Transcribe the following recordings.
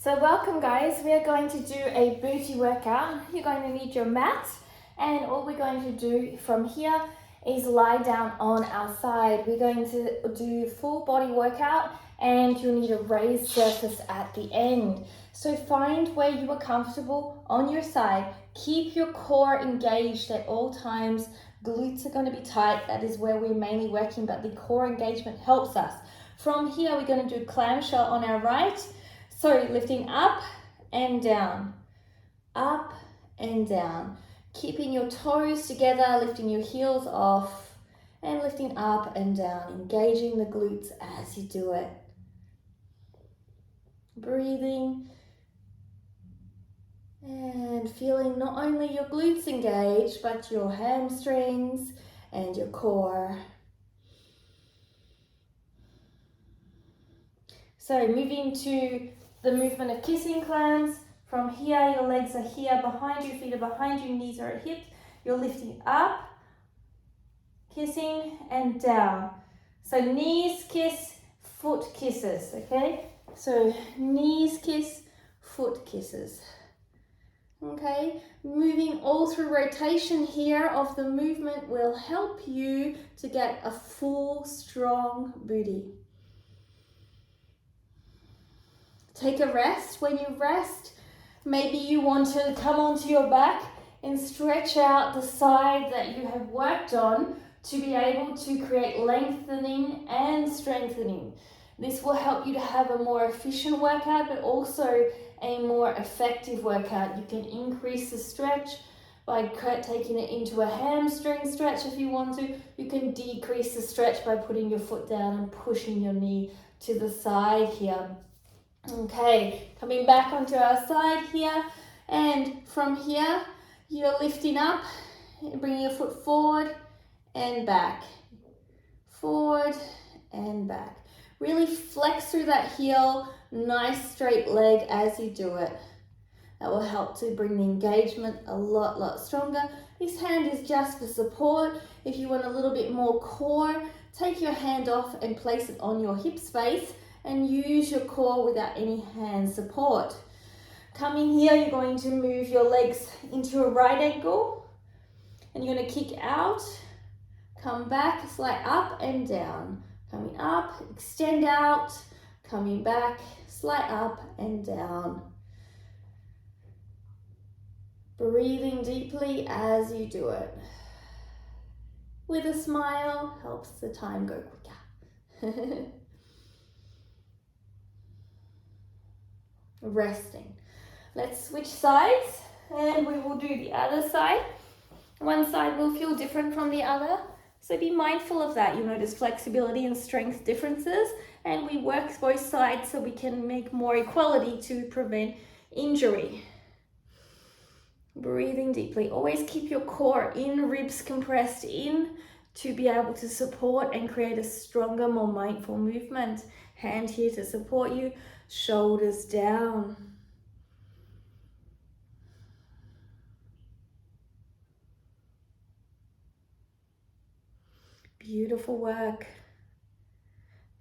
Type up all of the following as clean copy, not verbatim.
So welcome guys, we are going to do a booty workout. You're going to need your mat, and all we're going to do from here is lie down on our side. We're going to do full body workout and you'll need a raised surface at the end. So find where you are comfortable on your side. Keep your core engaged at all times. Glutes are going to be tight, that is where we're mainly working, but the core engagement helps us. From here we're going to do clamshell on our right. So lifting up and down, keeping your toes together, lifting your heels off and lifting up and down, engaging the glutes as you do it. Breathing and feeling not only your glutes engaged, but your hamstrings and your core. So moving to the movement of kissing clams. From here, your legs are here behind you, feet are behind you, knees are at hips. You're lifting up, kissing, and down. So knees kiss, foot kisses, okay? So knees kiss, foot kisses. Okay, moving all through rotation here of the movement will help you to get a full, strong booty. Take a rest. When you rest, maybe you want to come onto your back and stretch out the side that you have worked on to be able to create lengthening and strengthening. This will help you to have a more efficient workout, but also a more effective workout. You can increase the stretch by taking it into a hamstring stretch if you want to. You can decrease the stretch by putting your foot down and pushing your knee to the side here. Okay, coming back onto our side here, and from here you're lifting up, bringing your foot forward and back, forward and back. Really flex through that heel, nice straight leg as you do it. That will help to bring the engagement a lot stronger. This hand is just for support. If you want a little bit more core, take your hand off and place it on your hip space and use your core without any hand support. Coming here, you're going to move your legs into a right ankle and you're going to kick out, come back, slide up and down, coming up, extend out, coming back, slide up and down. Breathing deeply as you do it. With a smile, helps the time go quicker. Resting. Let's switch sides and we will do the other side. One side will feel different from the other, so be mindful of that. You'll notice flexibility and strength differences, and we work both sides so we can make more equality to prevent injury. Breathing deeply. Always keep your core in, ribs compressed in to be able to support and create a stronger, more mindful movement. Hand here to support you, shoulders down. Beautiful work.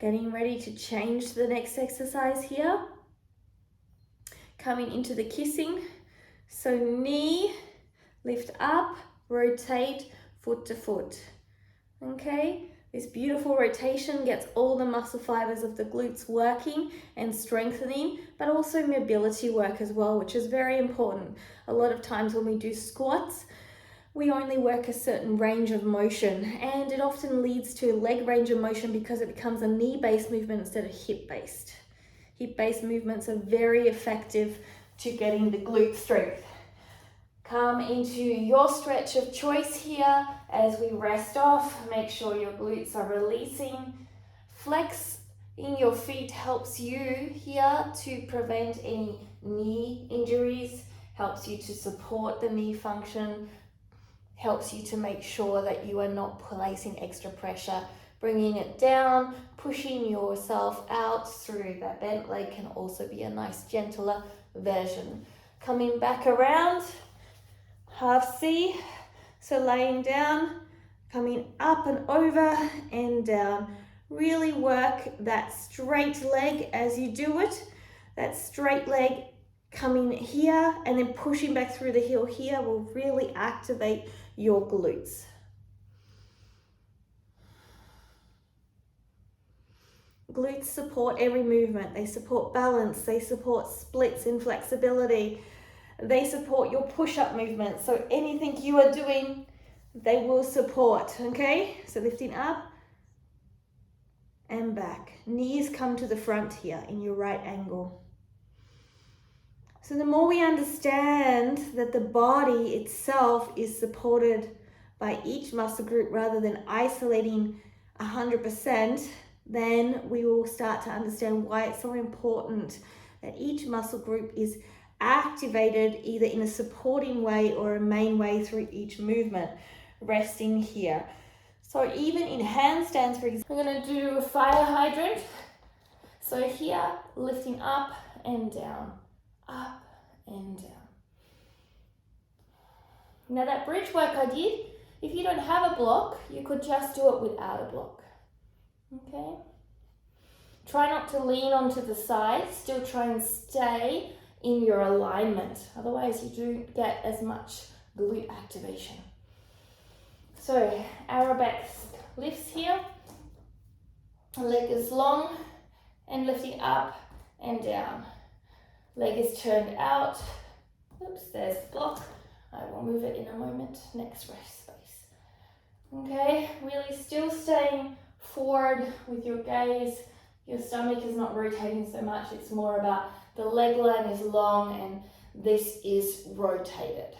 Getting ready to change to the next exercise here. Coming into the kissing. So knee, lift up, rotate, foot to foot. Okay? This beautiful rotation gets all the muscle fibers of the glutes working and strengthening, but also mobility work as well, which is very important. A lot of times when we do squats, we only work a certain range of motion, and it often leads to leg range of motion because it becomes a knee-based movement instead of hip-based. Hip-based movements are very effective to getting the glute strength. Come into your stretch of choice here as we rest off. Make sure your glutes are releasing. Flex in your feet helps you here to prevent any knee injuries, helps you to support the knee function, helps you to make sure that you are not placing extra pressure. Bringing it down, pushing yourself out through that bent leg can also be a nice gentler version. Coming back around. Half C, so laying down, coming up and over and down. Really work that straight leg as you do it. That straight leg coming here and then pushing back through the heel here will really activate your glutes. Glutes support every movement. They support balance. They support splits in flexibility. They support your push-up movement. So anything you are doing, they will support, okay? So lifting up and back. Knees come to the front here in your right angle. So the more we understand that the body itself is supported by each muscle group rather than isolating 100%, then we will start to understand why it's so important that each muscle group is activated either in a supporting way or a main way through each movement, resting here. So even in handstands, for example, I'm going to do a fire hydrant. So here, lifting up and down, up and down. Now that bridge work I did, if you don't have a block, you could just do it without a block. Okay? Try not to lean onto the sides, still try and stay in your alignment. Otherwise you don't get as much glute activation. So aerobics lifts here, leg is long and lifting up and down. Leg is turned out. Oops, there's the block. I will move it in a moment. Next rest space. Okay, really still staying forward with your gaze. Your stomach is not rotating so much. It's more about the leg line is long and this is rotated.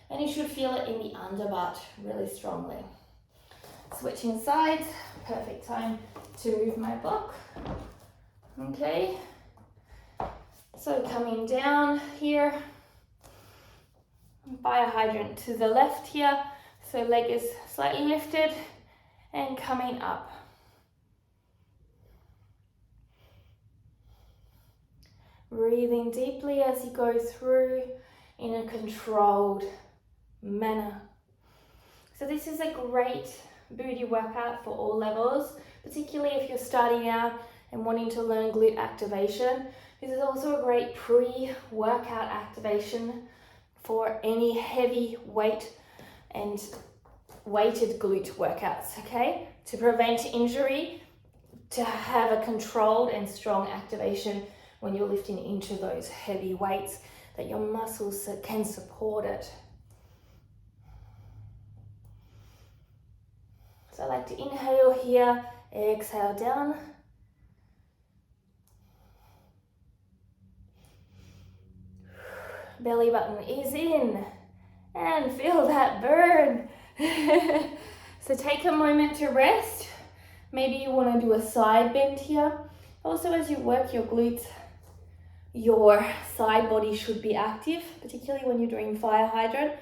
And you should feel it in the underbutt really strongly. Switching sides, perfect time to move my block. Okay, so coming down here, fire hydrant to the left here, so leg is slightly lifted and coming up. Breathing deeply as you go through in a controlled manner. So this is a great booty workout for all levels, particularly if you're starting out and wanting to learn glute activation. This is also a great pre-workout activation for any heavy weight and weighted glute workouts, okay? To prevent injury, to have a controlled and strong activation when you're lifting into those heavy weights, that your muscles can support it. So I like to inhale here, exhale down. Belly button is in and feel that burn. So take a moment to rest. Maybe you want to do a side bend here. Also, as you work your glutes, your side body should be active, particularly when you're doing fire hydrant.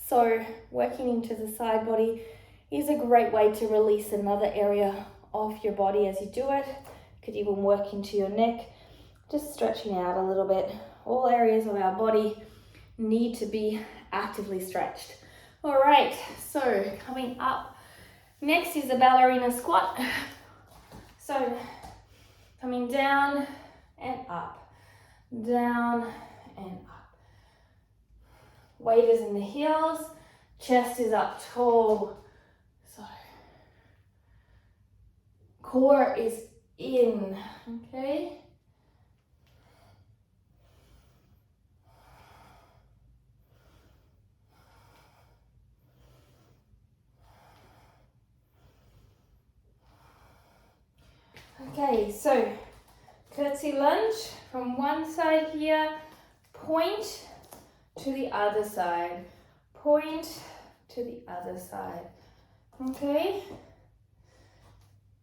So working into the side body is a great way to release another area of your body as you do it. You could even work into your neck, just stretching out a little bit. All areas of our body need to be actively stretched. All right, so coming up, next is a ballerina squat. So coming down and up, down and up. Weight is in the heels, chest is up tall. So core is in, okay? Okay, so curtsy lunge from one side here, point to the other side, point to the other side, okay?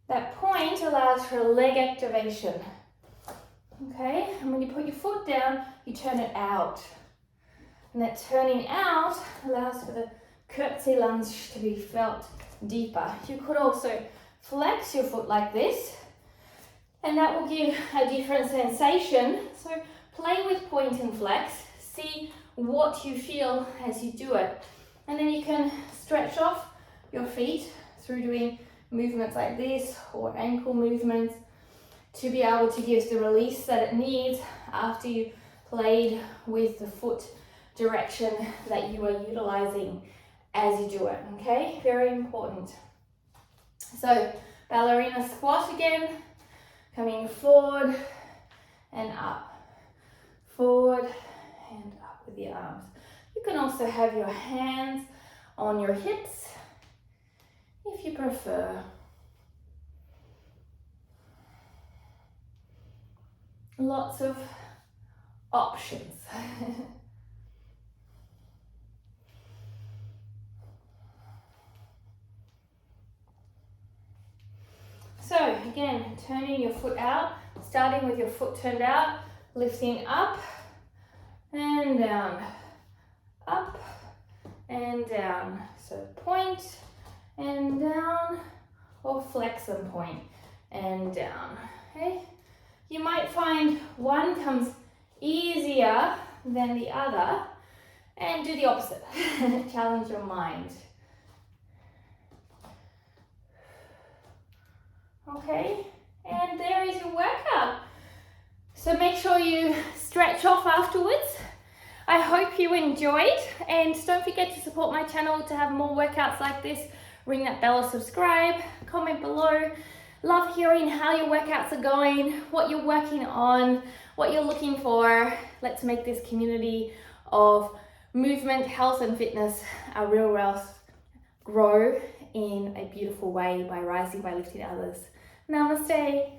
That point allows for a leg activation, okay? And when you put your foot down, you turn it out. And that turning out allows for the curtsy lunge to be felt deeper. You could also flex your foot like this, and that will give a different sensation. So play with point and flex, see what you feel as you do it. And then you can stretch off your feet through doing movements like this or ankle movements. to be able to give the release that it needs after you played with the foot direction that you are utilizing as you do it, okay? Very important. So ballerina squat again, coming forward and up, forward and up with your arms. You can also have your hands on your hips if you prefer. Lots of options. So again, turning your foot out, starting with your foot turned out, lifting up and down, up and down. So point and down, or flex and point and down, okay? You might find one comes easier than the other, and do the opposite. Challenge your mind. Okay, and there is your workout. So make sure you stretch off afterwards. I hope you enjoyed, and don't forget to support my channel to have more workouts like this. Ring that bell or subscribe, comment below. Love hearing how your workouts are going, what you're working on, what you're looking for. Let's make this community of movement, health and fitness a real wealth grow in a beautiful way by rising, by lifting others. Namaste.